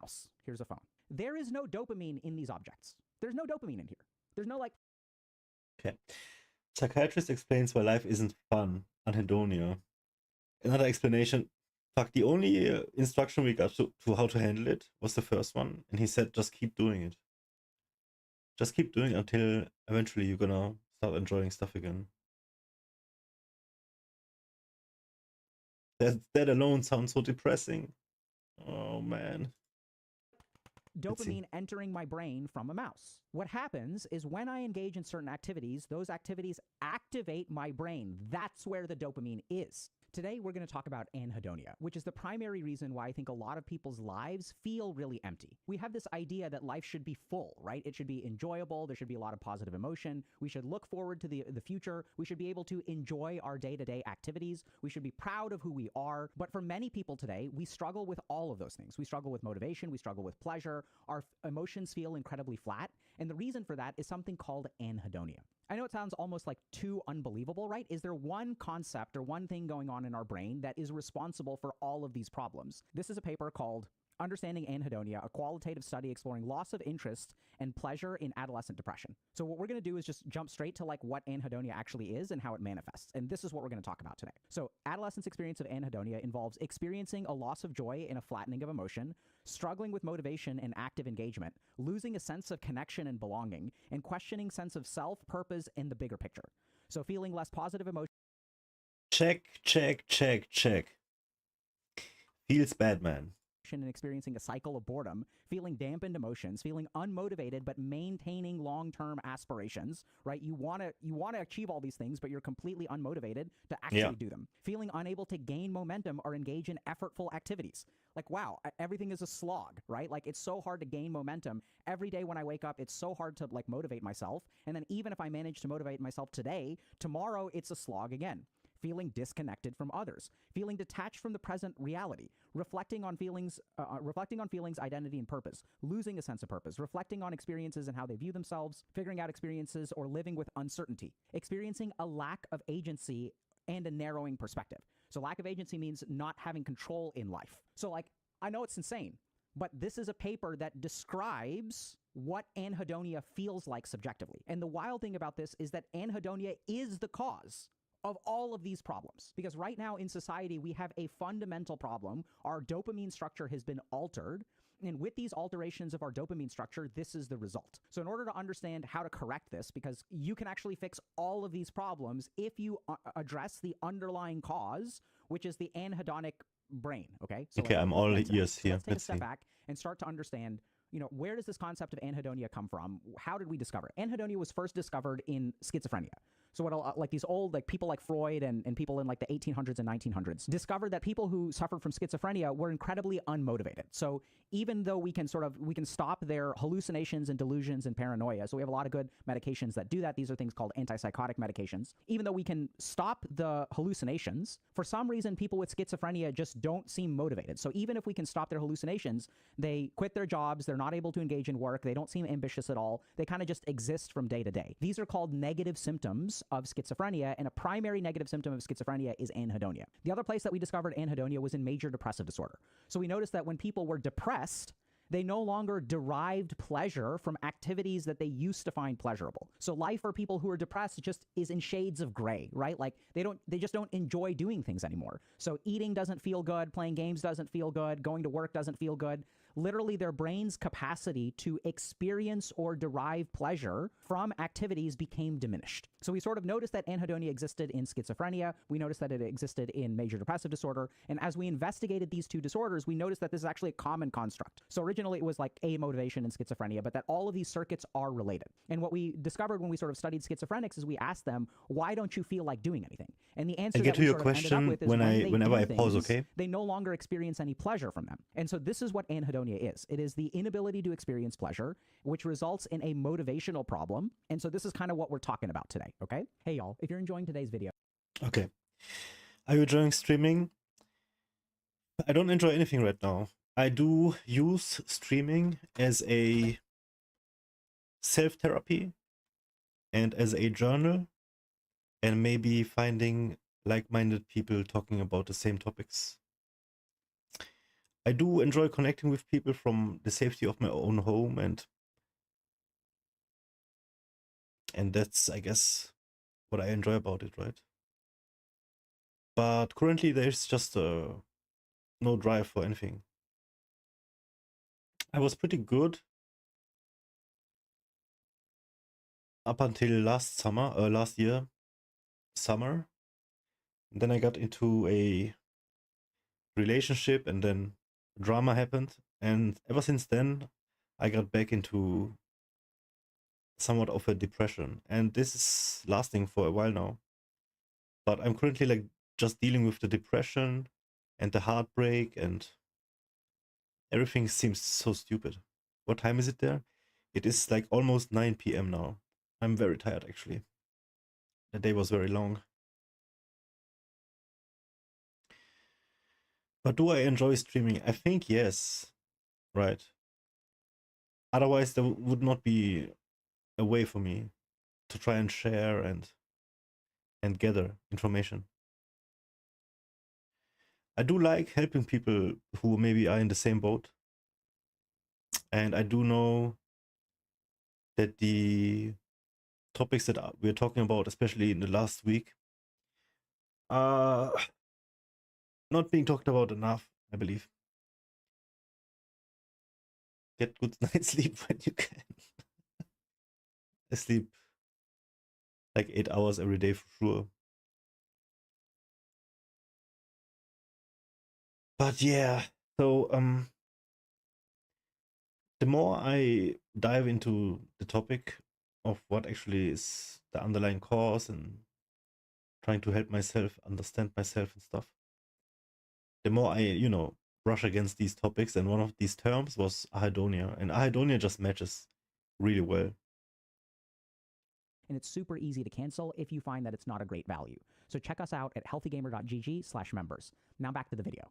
mouse. Here's a phone. There is no dopamine in these objects. There's no dopamine in here. There's no like... Okay. Psychiatrist explains why life isn't fun. Anhedonia. Another explanation. Fuck, the only instruction we got to how to handle it was the first one. And he said, just keep doing it. Just keep doing it until eventually you're gonna start enjoying stuff again. That alone sounds so depressing. Oh, man. Dopamine entering my brain from a mouse. What happens is when I engage in certain activities, those activities activate my brain. That's where the dopamine is. Today, we're going to talk about anhedonia, which is the primary reason why I think a lot of people's lives feel really empty. We have this idea that life should be full, right? It should be enjoyable. There should be a lot of positive emotion. We should look forward to the future. We should be able to enjoy our day-to-day activities. We should be proud of who we are. But for many people today, we struggle with all of those things. We struggle with motivation. We struggle with pleasure. Our emotions feel incredibly flat. And the reason for that is something called anhedonia. I know it sounds almost like too unbelievable, right? Is there one concept or one thing going on in our brain that is responsible for all of these problems? This is a paper called Understanding Anhedonia, a qualitative study exploring loss of interest and pleasure in adolescent depression. So what we're going to do is just jump straight to like what anhedonia actually is and how it manifests. And this is what we're going to talk about today. So adolescent's experience of anhedonia involves experiencing a loss of joy and a flattening of emotion, struggling with motivation and active engagement, losing a sense of connection and belonging, and questioning sense of self, purpose, and the bigger picture. So feeling less positive emotion. Check. Feels bad, man. And experiencing a cycle of boredom, feeling dampened emotions, feeling unmotivated but maintaining long-term aspirations, right? You want to achieve all these things, but you're completely unmotivated to actually do them. Feeling unable to gain momentum or engage in effortful activities. Like, wow, everything is a slog, right? Like, it's so hard to gain momentum. Every day when I wake up, it's so hard to like motivate myself. And then even if I manage to motivate myself today, tomorrow it's a slog again. Feeling disconnected from others, feeling detached from the present reality, reflecting on feelings, identity, and purpose, losing a sense of purpose, reflecting on experiences and how they view themselves, figuring out experiences or living with uncertainty, experiencing a lack of agency and a narrowing perspective. So lack of agency means not having control in life. So like, I know it's insane, but this is a paper that describes what anhedonia feels like subjectively. And the wild thing about this is that anhedonia is the cause of all of these problems. Because right now in society, we have a fundamental problem. Our dopamine structure has been altered. And with these alterations of our dopamine structure, this is the result. So in order to understand how to correct this, because you can actually fix all of these problems if you address the underlying cause, which is the anhedonic brain, okay? So okay, I'm all ears here. Let's take a step back and start to understand, you know, where does this concept of anhedonia come from? How did we discover it? Anhedonia was first discovered in schizophrenia. So what like these old like people like Freud and people in like the 1800s and 1900s discovered that people who suffered from schizophrenia were incredibly unmotivated. So even though we can stop their hallucinations and delusions and paranoia, so we have a lot of good medications that do that. These are things called antipsychotic medications. Even though we can stop the hallucinations, for some reason people with schizophrenia just don't seem motivated. So even if we can stop their hallucinations, they quit their jobs, they're not able to engage in work, they don't seem ambitious at all, they kind of just exist from day to day. These are called negative symptoms of schizophrenia, and a primary negative symptom of schizophrenia is anhedonia. The other place that we discovered anhedonia was in major depressive disorder. So we noticed that when people were depressed, they no longer derived pleasure from activities that they used to find pleasurable. So life for people who are depressed just is in shades of gray, right? Like they just don't enjoy doing things anymore. So eating doesn't feel good, playing games doesn't feel good, going to work doesn't feel good. Literally their brain's capacity to experience or derive pleasure from activities became diminished. So we sort of noticed that anhedonia existed in schizophrenia. We noticed that it existed in major depressive disorder. And as we investigated these two disorders, we noticed that this is actually a common construct. So originally it was like amotivation in schizophrenia, but that all of these circuits are related. And what we discovered when we sort of studied schizophrenics is we asked them, why don't you feel like doing anything? And the answer that we sort of ended up with is whenever I pause, okay? They no longer experience any pleasure from them. And so this is what anhedonia is. It is the inability to experience pleasure, which results in a motivational problem. And so this is kind of what we're talking about today, okay? Hey y'all, if you're enjoying today's video. Okay. Are you enjoying streaming? I don't enjoy anything right now. I do use streaming as a self-therapy and as a journal, and maybe finding like-minded people talking about the same topics. I do enjoy connecting with people from the safety of my own home, and that's, I guess, what I enjoy about it, right? But currently there's just no drive for anything. I was pretty good up until last year summer. And then I got into a relationship, and then drama happened, and ever since then I got back into somewhat of a depression, and this is lasting for a while now. But I'm currently like just dealing with the depression and the heartbreak, and everything seems so stupid. What time is it there? It is like almost 9 p.m. now. I'm very tired, actually. The day was very long. But do I enjoy streaming? I think yes. Right. Otherwise, there would not be a way for me to try and share and gather information. I do like helping people who maybe are in the same boat. And I do know that the topics that we're talking about, especially in the last week, are not being talked about enough, I believe. Get good night's sleep when you can. I sleep like 8 hours every day for sure. But yeah, so the more I dive into the topic of what actually is the underlying cause and trying to help myself understand myself and stuff, the more I, brush against these topics. And one of these terms was ANHEDONIA, and ANHEDONIA just matches really well. And it's super easy to cancel if you find that it's not a great value. So check us out at HealthyGamerGG/members. Now back to the video.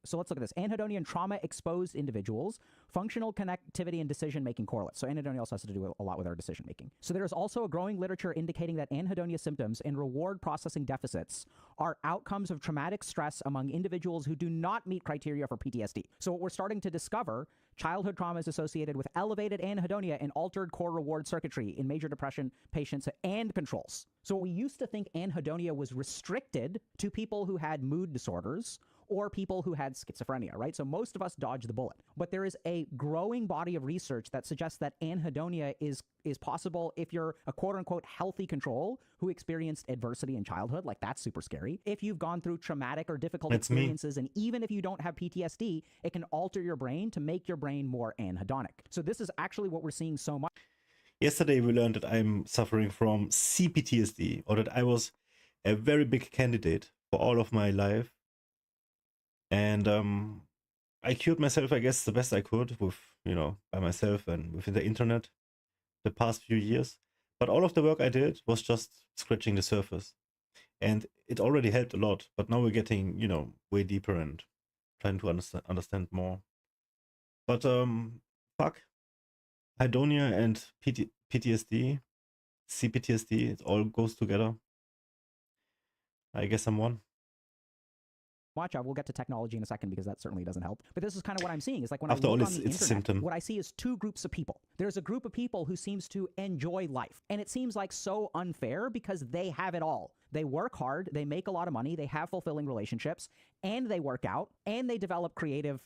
So let's look at this. Anhedonia and trauma-exposed individuals, functional connectivity and decision-making correlates. So anhedonia also has to do a lot with our decision-making. So there is also a growing literature indicating that anhedonia symptoms and reward processing deficits are outcomes of traumatic stress among individuals who do not meet criteria for PTSD. So what we're starting to discover, childhood trauma is associated with elevated anhedonia and altered core reward circuitry in major depression patients and controls. So we used to think anhedonia was restricted to people who had mood disorders or people who had schizophrenia, right? So most of us dodge the bullet. But there is a growing body of research that suggests that anhedonia is possible if you're a quote-unquote healthy control who experienced adversity in childhood, like that's super scary. If you've gone through traumatic or difficult experiences, and even if you don't have PTSD, it can alter your brain to make your brain more anhedonic. So this is actually what we're seeing so much. Yesterday we learned that I'm suffering from CPTSD, or that I was a very big candidate for all of my life. And I cured myself, I guess, the best I could with, by myself and within the internet the past few years. But all of the work I did was just scratching the surface. And it already helped a lot. But now we're getting, way deeper and trying to understand more. But fuck. Anhedonia and PTSD, CPTSD, it all goes together. I guess I'm one. Watch out, we'll get to technology in a second because that certainly doesn't help. But this is kind of what I'm seeing. Is like when After I look all, on the it's internet, symptom. what I see is two groups of people. There's a group of people who seems to enjoy life. And it seems like so unfair because they have it all. They work hard, they make a lot of money, they have fulfilling relationships, and they work out, and they develop creative,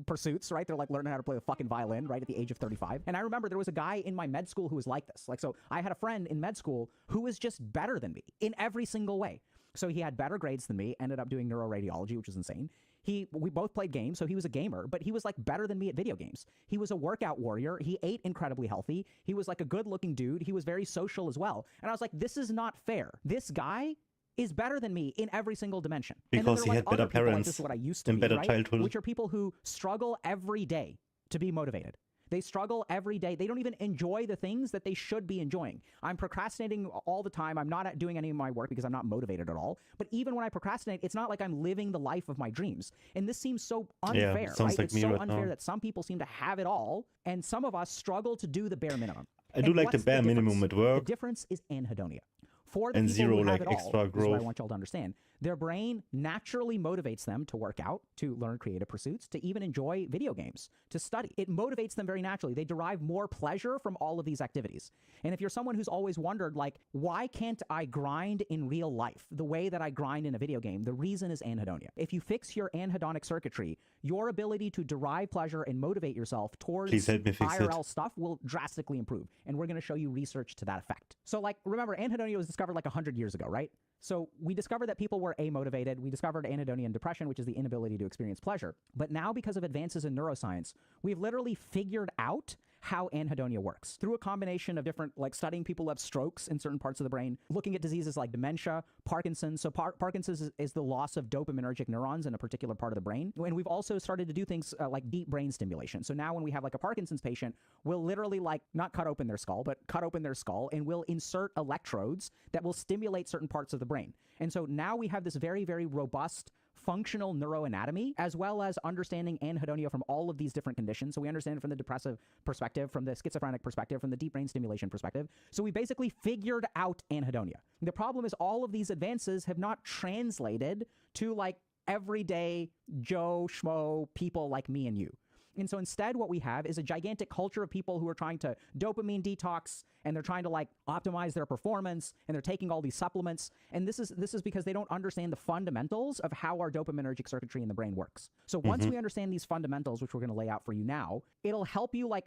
pursuits, right? They're, learning how to play the fucking violin, right, at the age of 35. And I remember there was a guy in my med school who was like this. So I had a friend in med school who was just better than me in every single way. So he had better grades than me, ended up doing neuroradiology, which is insane. We both played games, so he was a gamer, but he was better than me at video games. He was a workout warrior. He ate incredibly healthy. He was a good looking dude. He was very social as well. And I was like, this is not fair. This guy is better than me in every single dimension. Because he had better parents, this is what I used to and be, better right? childhood. Which are people who struggle every day to be motivated. They struggle every day. They don't even enjoy the things that they should be enjoying. I'm procrastinating all the time. I'm not doing any of my work because I'm not motivated at all. But even when I procrastinate, it's not like I'm living the life of my dreams. And this seems so unfair, yeah, sounds right? like It's me so right unfair now. that some people seem to have it all, and some of us struggle to do the bare minimum. I do like the bare minimum at work. The difference is anhedonia. For the And people zero who have like it all, extra this is what I growth. want y'all to understand. Their brain naturally motivates them to work out, to learn creative pursuits, to even enjoy video games, to study. It motivates them very naturally. They derive more pleasure from all of these activities. And if you're someone who's always wondered, like, why can't I grind in real life the way that I grind in a video game? The reason is anhedonia. If you fix your anhedonic circuitry, your ability to derive pleasure and motivate yourself towards Please help me fix IRL it. stuff will drastically improve. And we're going to show you research to that effect. So, like, remember, anhedonia was discovered like 100 years ago, right? So we discovered that people were amotivated. We discovered anhedonia and depression, which is the inability to experience pleasure. But now, because of advances in neuroscience, we've literally figured out how anhedonia works through a combination of different, like studying people who have strokes in certain parts of the brain, looking at diseases like dementia, Parkinson's. So Parkinson's is the loss of dopaminergic neurons in a particular part of the brain. And we've also started to do things like deep brain stimulation. So now when we have like a Parkinson's patient, we'll literally like not cut open their skull, but cut open their skull and we'll insert electrodes that will stimulate certain parts of the brain. And so now we have this very, very robust functional neuroanatomy, as well as understanding anhedonia from all of these different conditions. So we understand it from the depressive perspective, from the schizophrenic perspective, from the deep brain stimulation perspective. So we basically figured out anhedonia. The problem is all of these advances have not translated to like everyday Joe Schmo people like me and you. And so instead what we have is a gigantic culture of people who are trying to dopamine detox, and they're trying to like optimize their performance, and they're taking all these supplements. And this is because they don't understand the fundamentals of how our dopaminergic circuitry in the brain works. So once we understand these fundamentals, which we're going to lay out for you now, it'll help you like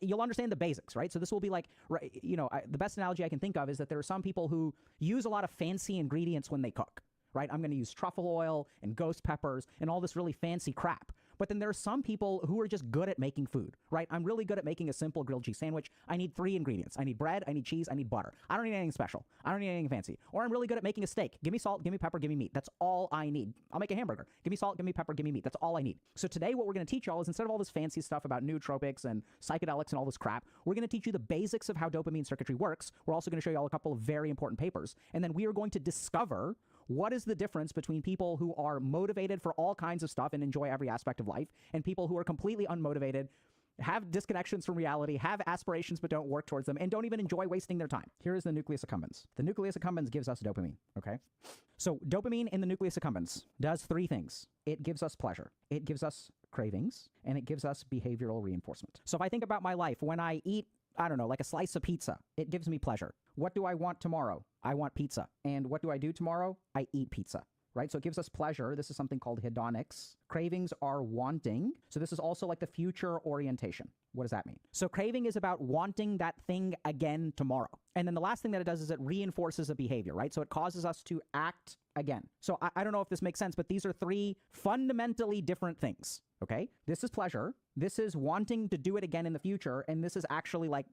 you'll understand the basics, right? So this will be like, right, you know, the best analogy I can think of is that there are some people who use a lot of fancy ingredients when they cook, right? I'm going to use truffle oil and ghost peppers and all this really fancy crap. But then there are some people who are just good at making food, right? I'm really good at making a simple grilled cheese sandwich. I need 3 ingredients. I need bread, I need cheese, I need butter. I don't need anything special. I don't need anything fancy. Or I'm really good at making a steak. Give me salt, give me pepper, give me meat. That's all I need. I'll make a hamburger. Give me salt, give me pepper, give me meat. That's all I need. So today what we're going to teach y'all is, instead of all this fancy stuff about nootropics and psychedelics and all this crap, we're going to teach you the basics of how dopamine circuitry works. We're also going to show y'all a couple of very important papers. And then we are going to discover what is the difference between people who are motivated for all kinds of stuff and enjoy every aspect of life, and people who are completely unmotivated, have disconnections from reality, have aspirations but don't work towards them, and don't even enjoy wasting their time. Here is the nucleus accumbens. The nucleus accumbens gives us dopamine, okay? So dopamine in the nucleus accumbens does 3 things. It gives us pleasure, it gives us cravings, and it gives us behavioral reinforcement. So if I think about my life, when I eat, I don't know, like a slice of pizza, it gives me pleasure. What do I want tomorrow? I want pizza. And what do I do tomorrow? I eat pizza, right? So it gives us pleasure. This is something called hedonics. Cravings are wanting. So this is also like the future orientation. What does that mean? So craving is about wanting that thing again tomorrow. And then the last thing that it does is it reinforces a behavior, right? So it causes us to act again. So I don't know if this makes sense, but these are 3 fundamentally different things, okay? This is pleasure. This is wanting to do it again in the future. And this is actually like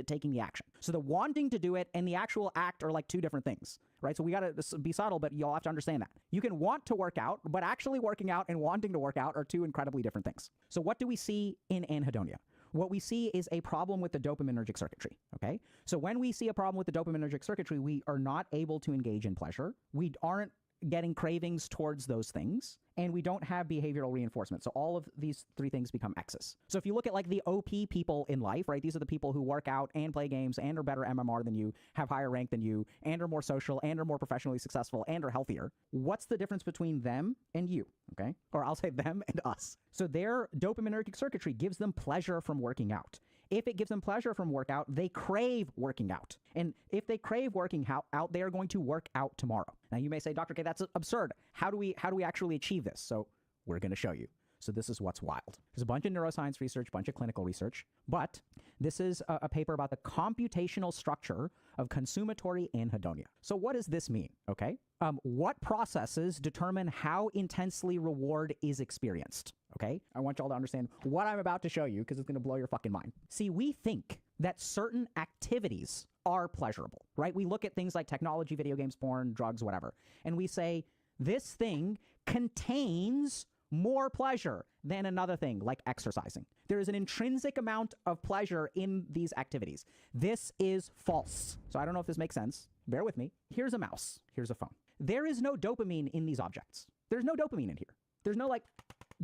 taking the action. So the wanting to do it and the actual act are like 2 different things, right? So we got to be subtle, but you'll have to understand that. You can want to work out, but actually working out and wanting to work out are 2 incredibly different things. So what do we see in anhedonia? What we see is a problem with the dopaminergic circuitry, okay? So when we see a problem with the dopaminergic circuitry, we are not able to engage in pleasure. We aren't getting cravings towards those things, and we don't have behavioral reinforcement. So all of these 3 things become X's. So if you look at like the OP people in life, right? These are the people who work out and play games and are better MMR than you, have higher rank than you, and are more social and are more professionally successful and are healthier. What's the difference between them and you, okay? Or I'll say them and us. So their dopaminergic circuitry gives them pleasure from working out. If it gives them pleasure from workout, they crave working out. And if they crave working out, they are going to work out tomorrow. Now you may say, Dr. K, that's absurd. How do we actually achieve this? So we're going to show you. So this is what's wild. There's a bunch of neuroscience research, bunch of clinical research, but this is a paper about the computational structure of consumatory anhedonia. So what does this mean? Okay. What processes determine how intensely reward is experienced? Okay. I want y'all to understand what I'm about to show you because it's going to blow your fucking mind. See, we think that certain activities are pleasurable, right? We look at things like technology, video games, porn, drugs, whatever, and we say this thing contains more pleasure than another thing like exercising. There is an intrinsic amount of pleasure in these activities. This is false. So I don't know if this makes sense. Bear with me. Here's a mouse. Here's a phone. There is no dopamine in these objects. There's no dopamine in here. There's no like,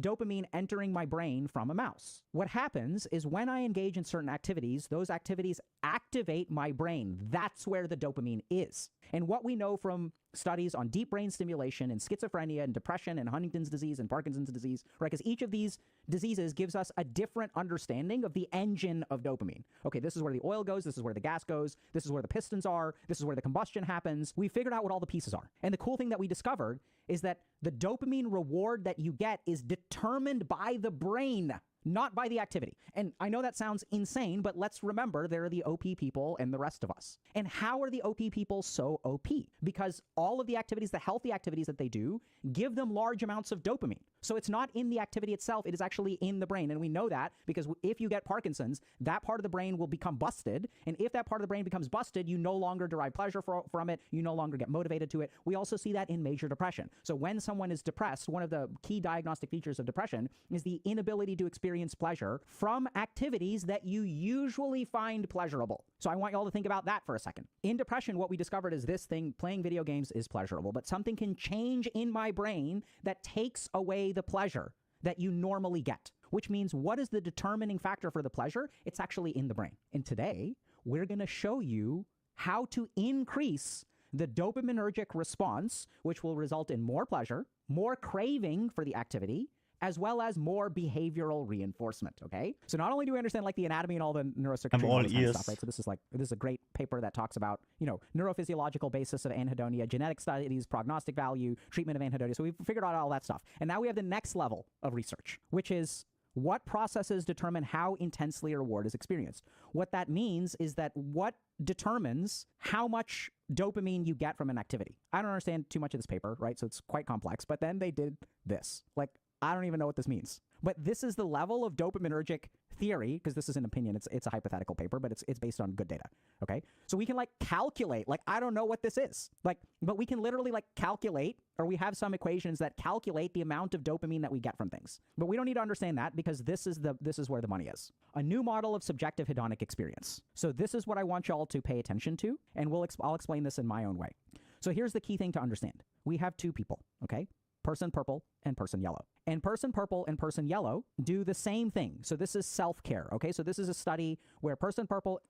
dopamine entering my brain from a mouse. What happens is when I engage in certain activities, those activities activate my brain. That's where the dopamine is. And what we know from studies on deep brain stimulation and schizophrenia and depression and Huntington's disease and Parkinson's disease, right? Because each of these diseases gives us a different understanding of the engine of dopamine. Okay, this is where the oil goes, this is where the gas goes, this is where the pistons are, this is where the combustion happens. We figured out what all the pieces are. And the cool thing that we discovered is that the dopamine reward that you get is determined by the brain, not by the activity. And I know that sounds insane, but let's remember there are the OP people and the rest of us. And how are the OP people so OP? Because all of the activities, the healthy activities that they do, give them large amounts of dopamine. So it's not in the activity itself, it is actually in the brain. And we know that because if you get Parkinson's, that part of the brain will become busted. And if that part of the brain becomes busted, you no longer derive pleasure from it. You no longer get motivated to it. We also see that in major depression. So when someone is depressed, one of the key diagnostic features of depression is the inability to experience pleasure from activities that you usually find pleasurable. So I want you all to think about that for a second. In depression, what we discovered is this thing, playing video games is pleasurable, but something can change in my brain that takes away the pleasure that you normally get, which means what is the determining factor for the pleasure? It's actually in the brain. And today, we're going to show you how to increase the dopaminergic response, which will result in more pleasure, more craving for the activity, as well as more behavioral reinforcement, okay? So not only do we understand like the anatomy and all the neurocircuitry and all this kind of stuff, right? So this is a great paper that talks about, you know, neurophysiological basis of anhedonia, genetic studies, prognostic value, treatment of anhedonia. So we've figured out all that stuff. And now we have the next level of research, which is what processes determine how intensely a reward is experienced. What that means is that what determines how much dopamine you get from an activity. I don't understand too much of this paper, right? So it's quite complex, but then they did this. Like, I don't even know what this means. But this is the level of dopaminergic theory, because this is an opinion, it's a hypothetical paper, but it's based on good data, okay? So we can like calculate, like I don't know what this is, like, but we can literally like calculate, or we have some equations that calculate the amount of dopamine that we get from things. But we don't need to understand that because this is where the money is. A new model of subjective hedonic experience. So this is what I want y'all to pay attention to, and I'll explain this in my own way. So here's the key thing to understand. We have two people, okay? Person purple and person yellow. And person purple and person yellow do the same thing. So this is self-care, okay? So this is a study where person purple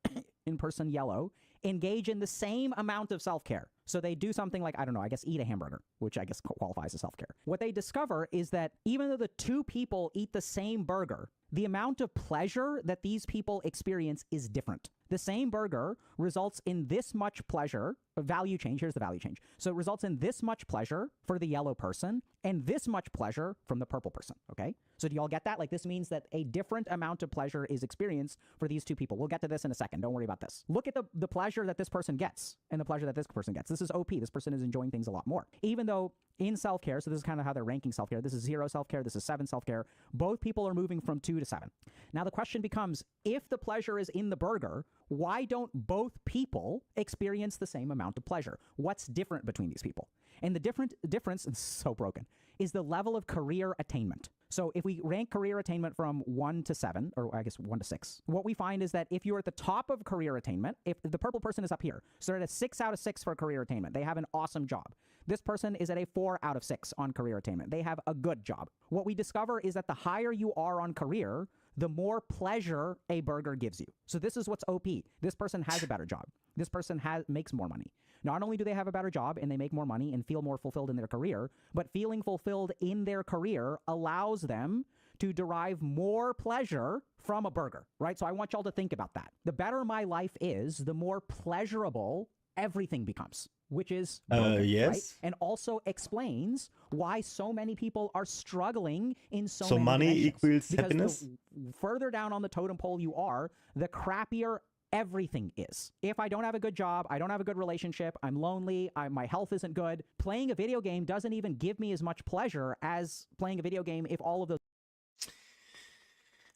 and person yellow engage in the same amount of self-care. So they do something like, I don't know, I guess eat a hamburger, which I guess qualifies as self-care. What they discover is that even though the two people eat the same burger, the amount of pleasure that these people experience is different. The same burger results in this much pleasure, value change, here's the value change. So it results in this much pleasure for the yellow person and this much pleasure from the purple person, okay? So do y'all get that? Like this means that a different amount of pleasure is experienced for these two people. We'll get to this in a second, don't worry about this. Look at the pleasure that this person gets and the pleasure that this person gets. This is OP, this person is enjoying things a lot more. Even though in self-care, so this is kind of how they're ranking self-care, this is 0 self-care, this is 7 self-care, both people are moving from 2 to 7. Now the question becomes, if the pleasure is in the burger, why don't both people experience the same amount of pleasure? What's different between these people? And the difference, it's so broken, is the level of career attainment. So if we rank career attainment from 1 to 7, or I guess 1 to 6, what we find is that if you're at the top of career attainment, if the purple person is up here, so they're at a 6 out of 6 for career attainment, they have an awesome job. This person is at a 4 out of 6 on career attainment. They have a good job. What we discover is that the higher you are on career, the more pleasure a burger gives you. So this is what's OP. This person has a better job. This person makes more money. Not only do they have a better job and they make more money and feel more fulfilled in their career, but feeling fulfilled in their career allows them to derive more pleasure from a burger, right? So I want y'all to think about that. The better my life is, the more pleasurable everything becomes, which is burger, yes. Right? And also explains why so many people are struggling in so many money dimensions. equals Because happiness? the further down on the totem pole you are, the crappier everything is. If I don't have a good job, I don't have a good relationship, I'm lonely, my health isn't good, playing a video game doesn't even give me as much pleasure as playing a video game if all of those...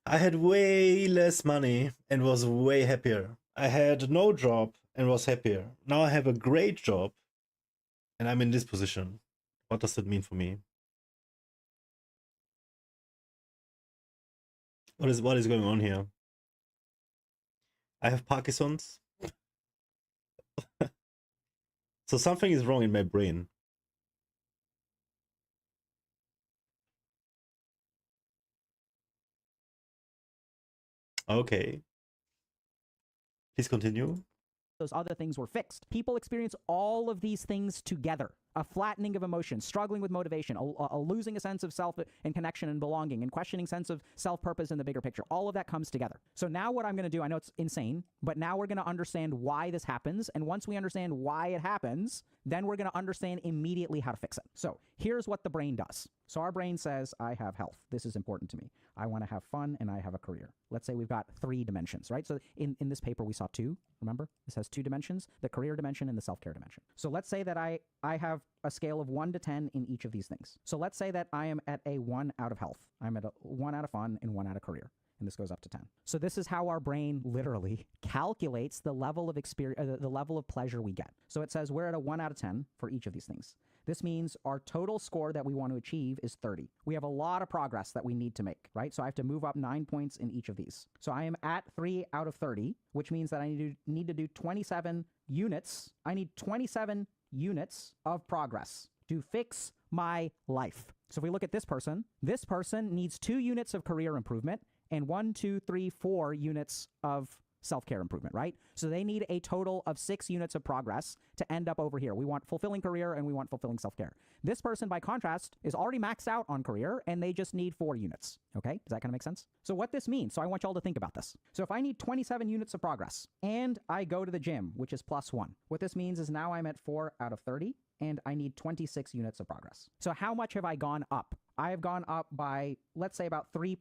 I had way less money and was way happier. I had no job and was happier. Now I have a great job and I'm in this position. What does that mean for me? What is going on here? I have Parkinson's. So something is wrong in my brain. Okay. Please continue. Those other things were fixed. People experience all of these things together. A flattening of emotion, struggling with motivation, a losing a sense of self and connection and belonging, and questioning sense of self-purpose in the bigger picture. All of that comes together. So now what I'm going to do, I know it's insane, but now we're going to understand why this happens. And once we understand why it happens, then we're going to understand immediately how to fix it. So here's what the brain does. So our brain says, I have health. This is important to me. I want to have fun and I have a career. Let's say we've got 3 dimensions, right? So in this paper, we saw 2, remember? This has 2 dimensions, the career dimension and the self-care dimension. So let's say that I have a scale of 1 to 10 in each of these things. So let's say that I am at a 1 out of health. I'm at a 1 out of fun and 1 out of career. And this goes up to 10. So this is how our brain literally calculates the level of experience, the level of pleasure we get. So it says we're at a 1 out of 10 for each of these things. This means our total score that we want to achieve is 30. We have a lot of progress that we need to make, right? So I have to move up 9 points in each of these. So I am at 3 out of 30, which means that I need to do 27 units. I need 27 units of progress to fix my life. So if we look at this person needs 2 units of career improvement and 1, 2, 3, 4 units of self-care improvement, right? So they need a total of 6 units of progress to end up over here. We want fulfilling career and we want fulfilling self-care. This person, by contrast, is already maxed out on career and they just need 4 units. Okay? Does that kind of make sense? So what this means, so I want y'all to think about this. So if I need 27 units of progress and I go to the gym, which is +1, what this means is now I'm at 4 out of 30 and I need 26 units of progress. So how much have I gone up? I have gone up by, let's say, about 3%.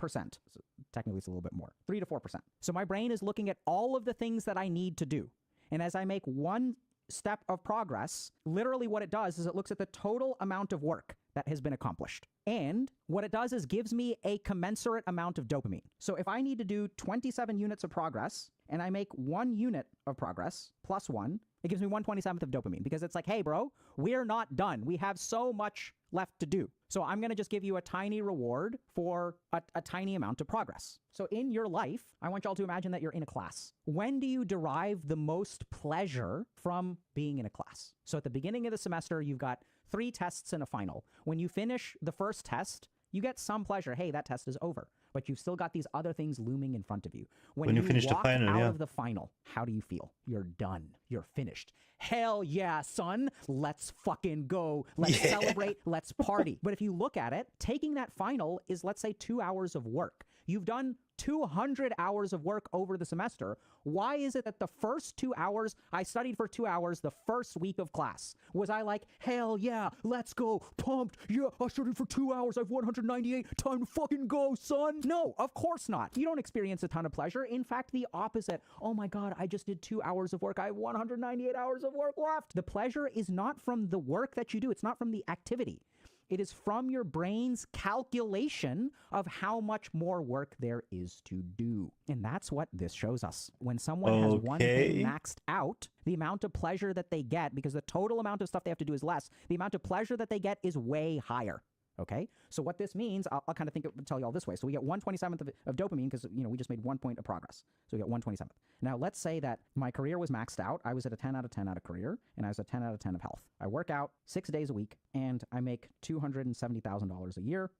So technically, it's a little bit more, 3 to 4%. So my brain is looking at all of the things that I need to do. And as I make one step of progress, literally what it does is it looks at the total amount of work that has been accomplished. And what it does is gives me a commensurate amount of dopamine. So if I need to do 27 units of progress and I make 1 unit of progress +1, it gives me 1/27th of dopamine because it's like, hey, bro, we're not done. We have so much left to do. So I'm going to just give you a tiny reward for a tiny amount of progress. So in your life, I want y'all to imagine that you're in a class. When do you derive the most pleasure from being in a class? So at the beginning of the semester, you've got 3 tests and a final. When you finish the first test, you get some pleasure. Hey, that test is over. But you've still got these other things looming in front of you. When you finish walk the final, out of the final, how do you feel? You're done. You're finished. Hell yeah, son. Let's fucking go. Let's celebrate. Let's party. But if you look at it, taking that final is, let's say, 2 hours of work. You've done 200 hours of work over the semester. Why is it that the first 2 hours, I studied for 2 hours the first week of class? Was I like, hell yeah, let's go, pumped, yeah, I studied for 2 hours, I've 198, time to fucking go, son? No, of course not. You don't experience a ton of pleasure. In fact, the opposite. Oh my God, I just did 2 hours of work. I have 198 hours of work left. The pleasure is not from the work that you do. It's not from the activity. It is from your brain's calculation of how much more work there is to do. And that's what this shows us. When someone has one thing maxed out, the amount of pleasure that they get, because the total amount of stuff they have to do is less, the amount of pleasure that they get is way higher. Okay, so what this means, I'll kind of tell you all this way. So we get 1/27th of dopamine because, you know, we just made 1 point of progress. So we get 1/27th. Now let's say that my career was maxed out. I was at a 10 out of 10 out of career, and I was a 10 out of 10 of health. I work out 6 days a week, and I make $270,000 a year.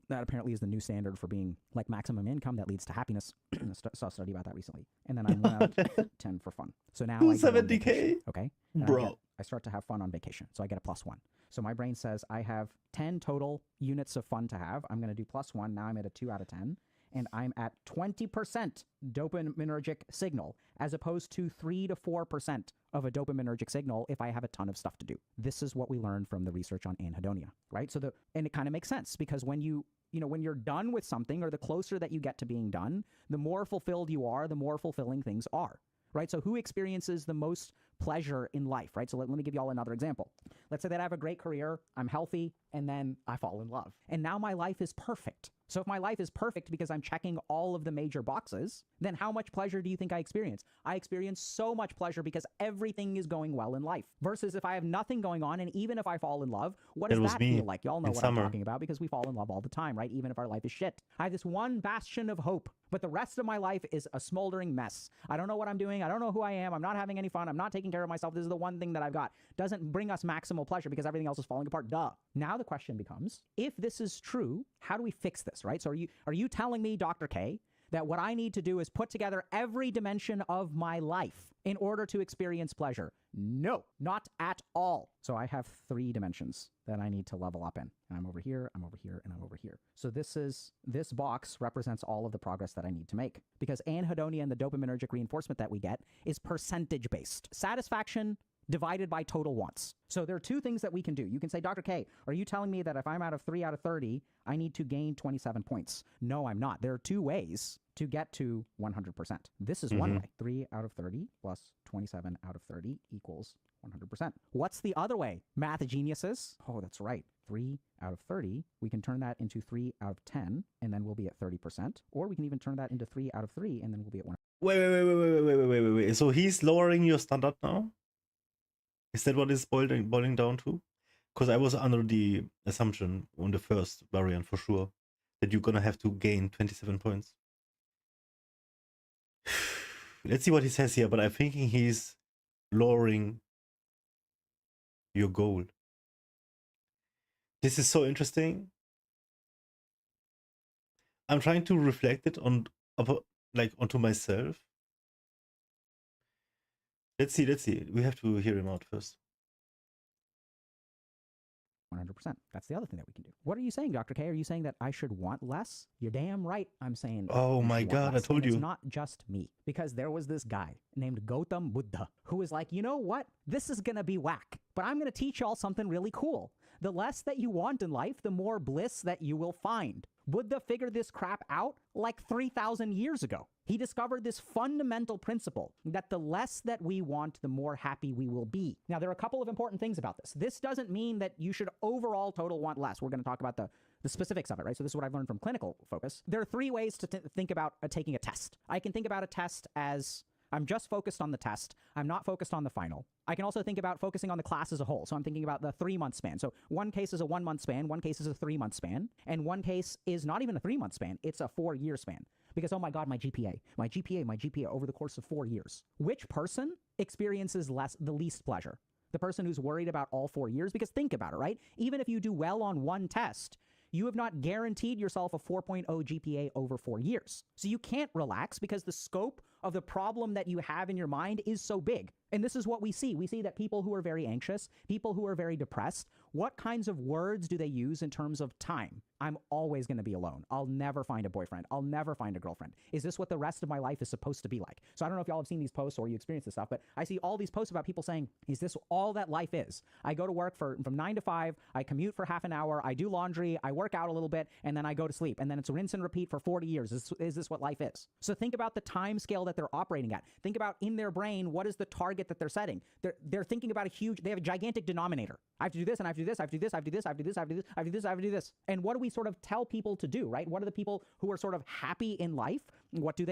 That apparently is the new standard for being like maximum income that leads to happiness. I saw a study about that recently. And then I'm 1 out of 10 for fun. So now I go on vacation, okay? Bro. I start to have fun on vacation. So I get a +1. So my brain says I have 10 total units of fun to have. I'm going to do +1. Now I'm at a 2 out of 10. And I'm at 20% dopaminergic signal, as opposed to 3 to 4% of a dopaminergic signal if I have a ton of stuff to do. This is what we learned from the research on anhedonia, right? So and it kind of makes sense because when when you're done with something, or the closer that you get to being done, the more fulfilled you are, the more fulfilling things are. Right? So who experiences the most pleasure in life, right? So let me give you all another example. Let's say that I have a great career, I'm healthy, and then I fall in love. And now my life is perfect. So if my life is perfect because I'm checking all of the major boxes, then how much pleasure do you think I experience? I experience so much pleasure because everything is going well in life. Versus if I have nothing going on, and even if I fall in love, what does that feel like? Y'all know what I'm talking about because we fall in love all the time, right? Even if our life is shit. I have this one bastion of hope, but the rest of my life is a smoldering mess. I don't know what I'm doing. I don't know who I am. I'm not having any fun. I'm not taking care of myself. This is the one thing that I've got. Doesn't bring us maximal pleasure because everything else is falling apart. Duh. Now the question becomes, if this is true, how do we fix this, right? So are you telling me, Dr. K, that what I need to do is put together every dimension of my life in order to experience pleasure. No, not at all. So I have 3 dimensions that I need to level up in. And I'm over here, I'm over here, and I'm over here. So this box represents all of the progress that I need to make, because anhedonia and the dopaminergic reinforcement that we get is percentage based. Satisfaction divided by total wants. So there are 2 things that we can do. You can say, Dr. K, are you telling me that if I'm out of 3 out of 30, I need to gain 27 points? No, I'm not. There are 2 ways to get to 100%. This is one way. 3 out of 30 plus 27 out of 30 equals 100%. What's the other way? Math geniuses. Oh, that's right. 3 out of 30, we can turn that into 3 out of 10, and then we'll be at 30%. Or we can even turn that into 3 out of 3, and then we'll be at 100%. Wait. So he's lowering your standard now? Is that what it's boiling down to? Because I was under the assumption on the first variant for sure that you're gonna have to gain 27 points. Let's see what he says here, but I'm thinking he's lowering your goal. This is so interesting. I'm trying to reflect it onto myself. Let's see. We have to hear him out first. 100%. That's the other thing that we can do. What are you saying, Dr. K? Are you saying that I should want less? You're damn right. I'm saying, oh my God, I told you. It's not just me, because there was this guy named Gautam Buddha who was like, you know what? This is going to be whack, but I'm going to teach y'all something really cool. The less that you want in life, the more bliss that you will find. Buddha figured this crap out like 3,000 years ago. He discovered this fundamental principle that the less that we want, the more happy we will be. Now, there are a couple of important things about this. This doesn't mean that you should overall total want less. We're going to talk about the specifics of it, right? So this is what I've learned from clinical focus. There are 3 ways to think about taking a test. I can think about a test as I'm just focused on the test. I'm not focused on the final. I can also think about focusing on the class as a whole. So I'm thinking about the 3-month span. So one case is a 1-month span, one case is a 3-month span, and one case is not even a 3-month span, it's a 4-year span. Because, oh my God, my GPA over the course of 4 years. Which person experiences the least pleasure? The person who's worried about all 4 years? Because think about it, right? Even if you do well on one test, you have not guaranteed yourself a 4.0 GPA over 4 years. So you can't relax because the scope of the problem that you have in your mind is so big. And this is what we see. We see that people who are very anxious, people who are very depressed, what kinds of words do they use in terms of time? I'm always going to be alone. I'll never find a boyfriend. I'll never find a girlfriend. Is this what the rest of my life is supposed to be like? So I don't know if y'all have seen these posts or you experience this stuff, but I see all these posts about people saying, is this all that life is? I go to work from 9 to 5, I commute for half an hour, I do laundry, I work out a little bit, and then I go to sleep. And then it's rinse and repeat for 40 years. Is this what life is? So think about the time scale that they're operating at. Think about in their brain, what is the target that they're setting? They're thinking about they have a gigantic denominator. I have to do this, and I have to do this, I have to do this, I have to do this, I have to do this, I have to do this, I have to do this, I have to do this. And what do we sort of tell people to do, right? What are the people who are sort of happy in life? What do?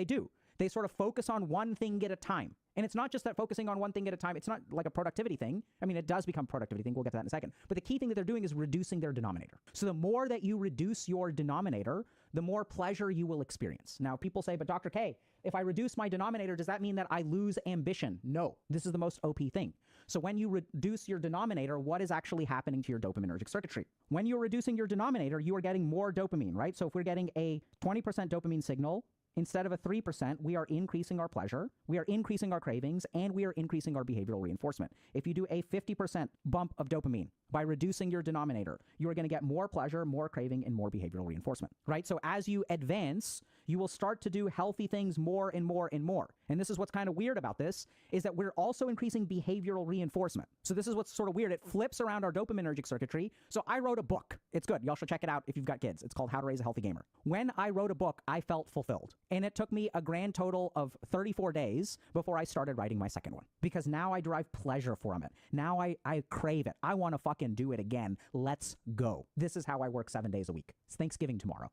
They sort of focus on one thing at a time. And it's not just that focusing on one thing at a time. It's not like a productivity thing. I mean, it does become a productivity thing. We'll get to that in a second. But the key thing that they're doing is reducing their denominator. So the more that you reduce your denominator, the more pleasure you will experience. Now, people say, but Dr. K, if I reduce my denominator, does that mean that I lose ambition? No, this is the most OP thing. So when you reduce your denominator, what is actually happening to your dopaminergic circuitry? When you're reducing your denominator, you are getting more dopamine, right? So if we're getting a 20% dopamine signal, instead of a 3%, we are increasing our pleasure, we are increasing our cravings, and we are increasing our behavioral reinforcement. If you do a 50% bump of dopamine by reducing your denominator, you are going to get more pleasure, more craving, and more behavioral reinforcement, right? So as you advance, you will start to do healthy things more and more and more. And this is what's kind of weird about this, is that we're also increasing behavioral reinforcement. So this is what's sort of weird. It flips around our dopaminergic circuitry. So I wrote a book. It's good. Y'all should check it out if you've got kids. It's called How to Raise a Healthy Gamer. When I wrote a book, I felt fulfilled. And it took me a grand total of 34 days before I started writing my second one. Because now I derive pleasure from it. Now I crave it. I want to fucking do it again. Let's go. This is how I work 7 days a week. It's Thanksgiving tomorrow.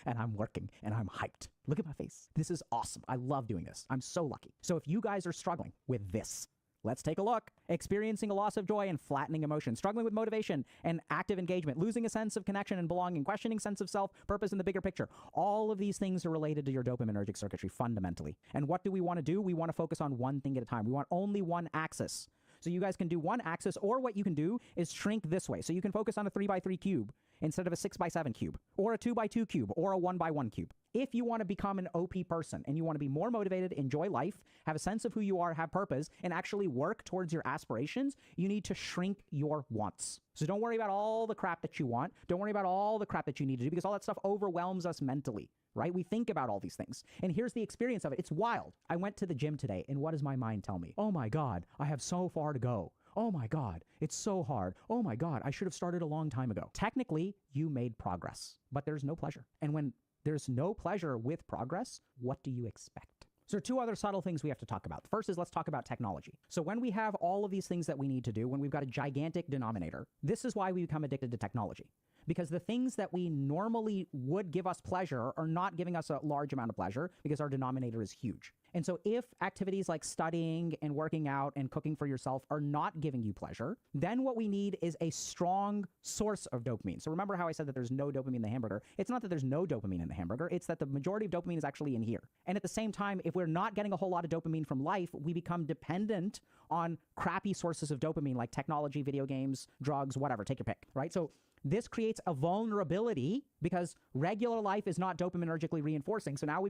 And I'm working and I'm hyped. Look at my face. This is awesome. I love doing this. I'm so lucky. So if you guys are struggling with this, let's take a look. Experiencing a loss of joy and flattening emotion, struggling with motivation and active engagement, losing a sense of connection and belonging, questioning sense of self, purpose in the bigger picture. All of these things are related to your dopaminergic circuitry fundamentally. And what do we want to do? We want to focus on one thing at a time. We want only one axis. So you guys can do one axis, or what you can do is shrink this way. So you can focus on a 3x3 cube instead of a 6x7 cube, or a 2x2 cube, or a 1x1 cube. If you want to become an OP person and you want to be more motivated, enjoy life, have a sense of who you are, have purpose, and actually work towards your aspirations, you need to shrink your wants. So don't worry about all the crap that you want. Don't worry about all the crap that you need to do, because all that stuff overwhelms us mentally, right? We think about all these things. And here's the experience of it. It's wild. I went to the gym today, and what does my mind tell me? Oh my God, I have so far to go. Oh my God, it's so hard. Oh my God, I should have started a long time ago. Technically, you made progress, but there's no pleasure. And when there's no pleasure with progress, what do you expect? So there are two other subtle things we have to talk about. The first is, let's talk about technology. So when we have all of these things that we need to do, when we've got a gigantic denominator, this is why we become addicted to technology. Because the things that we normally would give us pleasure are not giving us a large amount of pleasure because our denominator is huge. And so if activities like studying and working out and cooking for yourself are not giving you pleasure, then what we need is a strong source of dopamine. So remember how I said that there's no dopamine in the hamburger? It's not that there's no dopamine in the hamburger. It's that the majority of dopamine is actually in here. And at the same time, if we're not getting a whole lot of dopamine from life, we become dependent on crappy sources of dopamine like technology, video games, drugs, whatever. Take your pick, right? So this creates a vulnerability because regular life is not dopaminergically reinforcing. So now we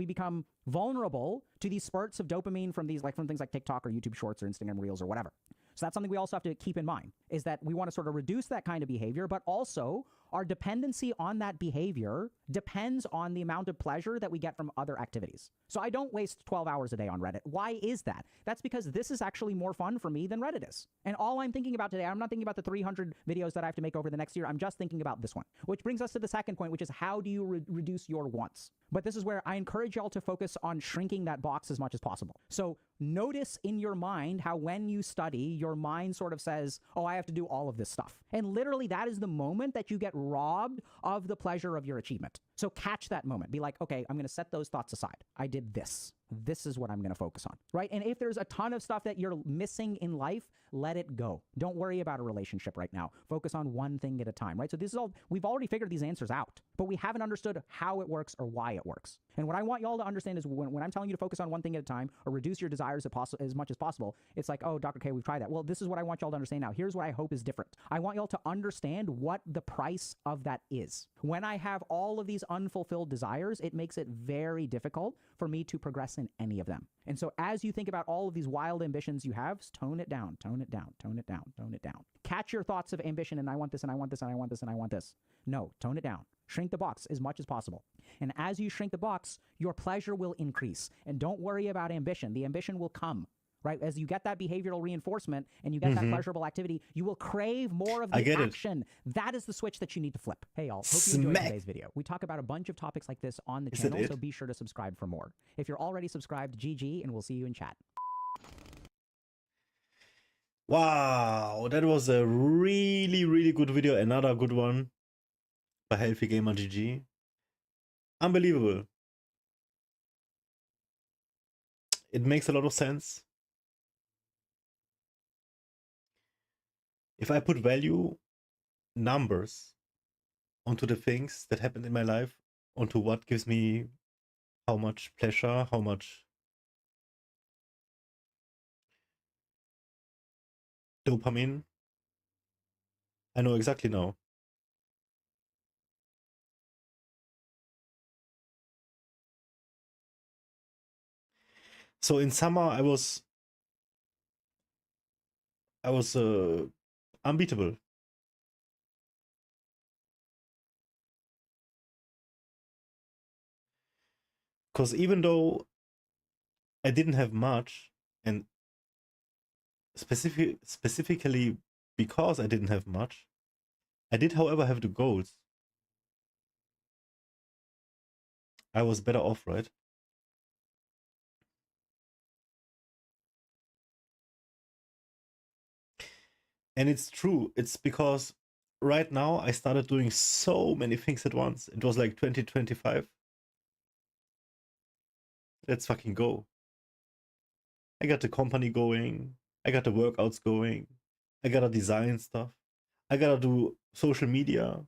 become vulnerable to these spurts of dopamine from these, like from things like TikTok or YouTube Shorts or Instagram Reels or whatever. So that's something we also have to keep in mind, is that we want to sort of reduce that kind of behavior, but also our dependency on that behavior depends on the amount of pleasure that we get from other activities. So I don't waste 12 hours a day on Reddit. Why is that? That's because this is actually more fun for me than Reddit is. And all I'm thinking about today, I'm not thinking about the 300 videos that I have to make over the next year. I'm just thinking about this one, which brings us to the second point, which is how do you reduce your wants? But this is where I encourage y'all to focus on shrinking that box as much as possible. So notice in your mind how when you study, your mind sort of says, oh, I have to do all of this stuff. And literally that is the moment that you get robbed of the pleasure of your achievement. So catch that moment. Be like, okay, I'm going to set those thoughts aside. I did this. This is what I'm going to focus on, right? And if there's a ton of stuff that you're missing in life, let it go. Don't worry about a relationship right now. Focus on one thing at a time, right? So this is all, we've already figured these answers out, but we haven't understood how it works or why it works. And what I want y'all to understand is when I'm telling you to focus on one thing at a time or reduce your desires as much as possible, it's like, oh, Dr. K, we've tried that. Well, this is what I want y'all to understand now. Here's what I hope is different. I want y'all to understand what the price of that is. When I have all of these unfulfilled desires, it makes it very difficult for me to progress in any of them. And so as you think about all of these wild ambitions you have, tone it down, tone it down, tone it down, tone it down. Catch your thoughts of ambition and I want this and I want this and I want this and I want this. No, tone it down. Shrink the box as much as possible. And as you shrink the box, your pleasure will increase. And don't worry about ambition. The ambition will come, right? As you get that behavioral reinforcement and you get that pleasurable activity, you will crave more of the action. That is the switch that you need to flip. Hey, y'all. Hope you enjoyed today's video. We talk about a bunch of topics like this on the channel, so be sure to subscribe for more. If you're already subscribed, GG, and we'll see you in chat. Wow, that was a really, really good video. Another good one by HealthyGamerGG. Unbelievable. It makes a lot of sense. If I put value, numbers, onto the things that happened in my life, onto what gives me how much pleasure, how much dopamine, I know exactly now. So in summer, I was unbeatable. Because even though I didn't have much, and specifically because I didn't have much, I did, however, have the goals. I was better off, right? And it's true. It's because right now I started doing so many things at once. It was like 2025. Let's fucking go. I got the company going. I got the workouts going. I gotta design stuff. I gotta do social media.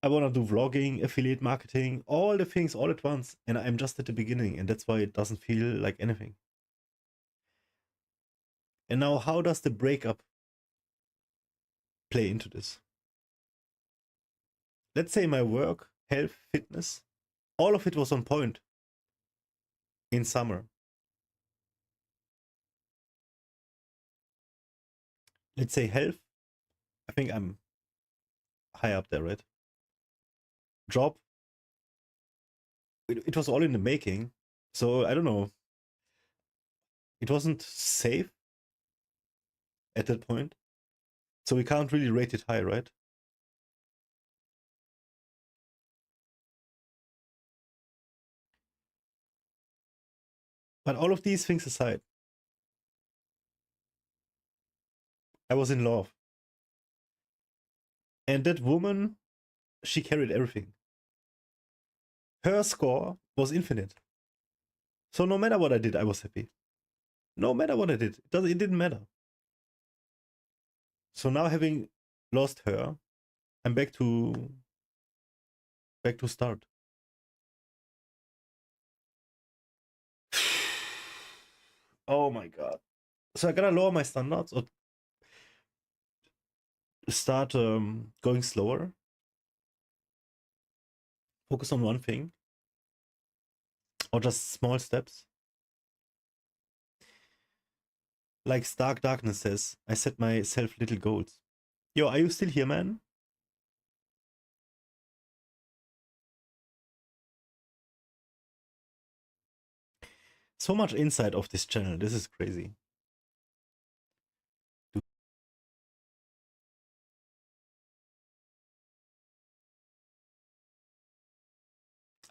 I wanna do vlogging, affiliate marketing, all the things all at once. And I'm just at the beginning, and that's why it doesn't feel like anything. And now, how does the breakup play into this? Let's say my work, health, fitness, all of it was on point in summer. Let's say health. I think I'm high up there, right? Job. It was all in the making. So I don't know. It wasn't safe at that point. So we can't really rate it high, right? But all of these things aside, I was in love. And that woman, she carried everything. Her score was infinite. So no matter what I did, I was happy. No matter what I did, it didn't matter. So now having lost her, I'm back to start. Oh my god. So I gotta lower my standards or start going slower. Focus on one thing. Or just small steps. Like Stark Darkness says, I set myself little goals. Yo, are you still here, man? So much insight of this channel. This is crazy.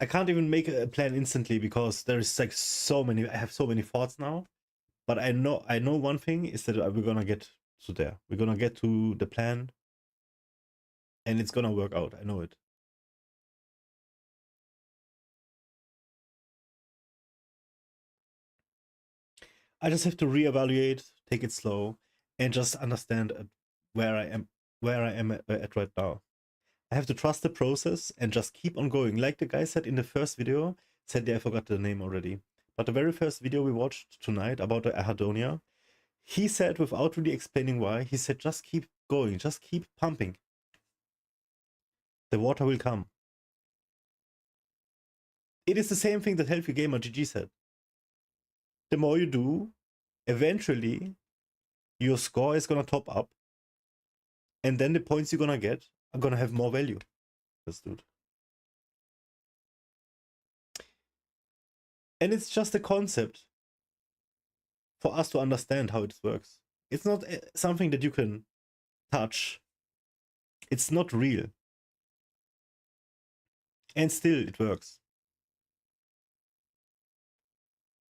I can't even make a plan instantly because there is like so many. I have so many thoughts now. But I know one thing is that we're gonna get to there. We're gonna get to the plan, and it's gonna work out. I know it. I just have to reevaluate, take it slow, and just understand where I am at right now. I have to trust the process and just keep on going. Like the guy said in the first video, sadly I forgot the name already, but the very first video we watched tonight about the ANHEDONIA, he said, without really explaining why, he said just keep going, just keep pumping. The water will come. It is the same thing that HealthyGamerGG said. The more you do, eventually your score is gonna top up, and then the points you're gonna get are gonna have more value. This dude. And it's just a concept for us to understand how it works. It's not something that you can touch. It's not real. And still it works.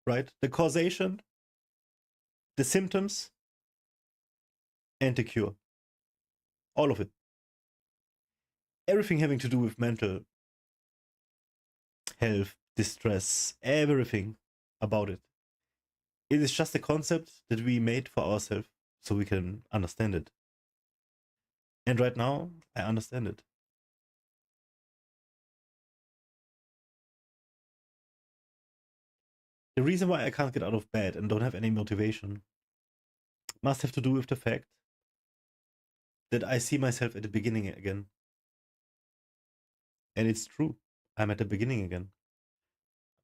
Right? The causation, the symptoms, and the cure. All of it. Everything having to do with mental health, distress, everything about it. It is just a concept that we made for ourselves so we can understand it. And right now, I understand it. The reason why I can't get out of bed and don't have any motivation must have to do with the fact that I see myself at the beginning again. And it's true. I'm at the beginning again.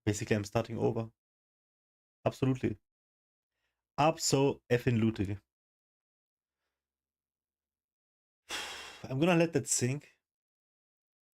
Basically, I'm starting over. Absolutely. Abso-effing-lutely. I'm gonna let that sink.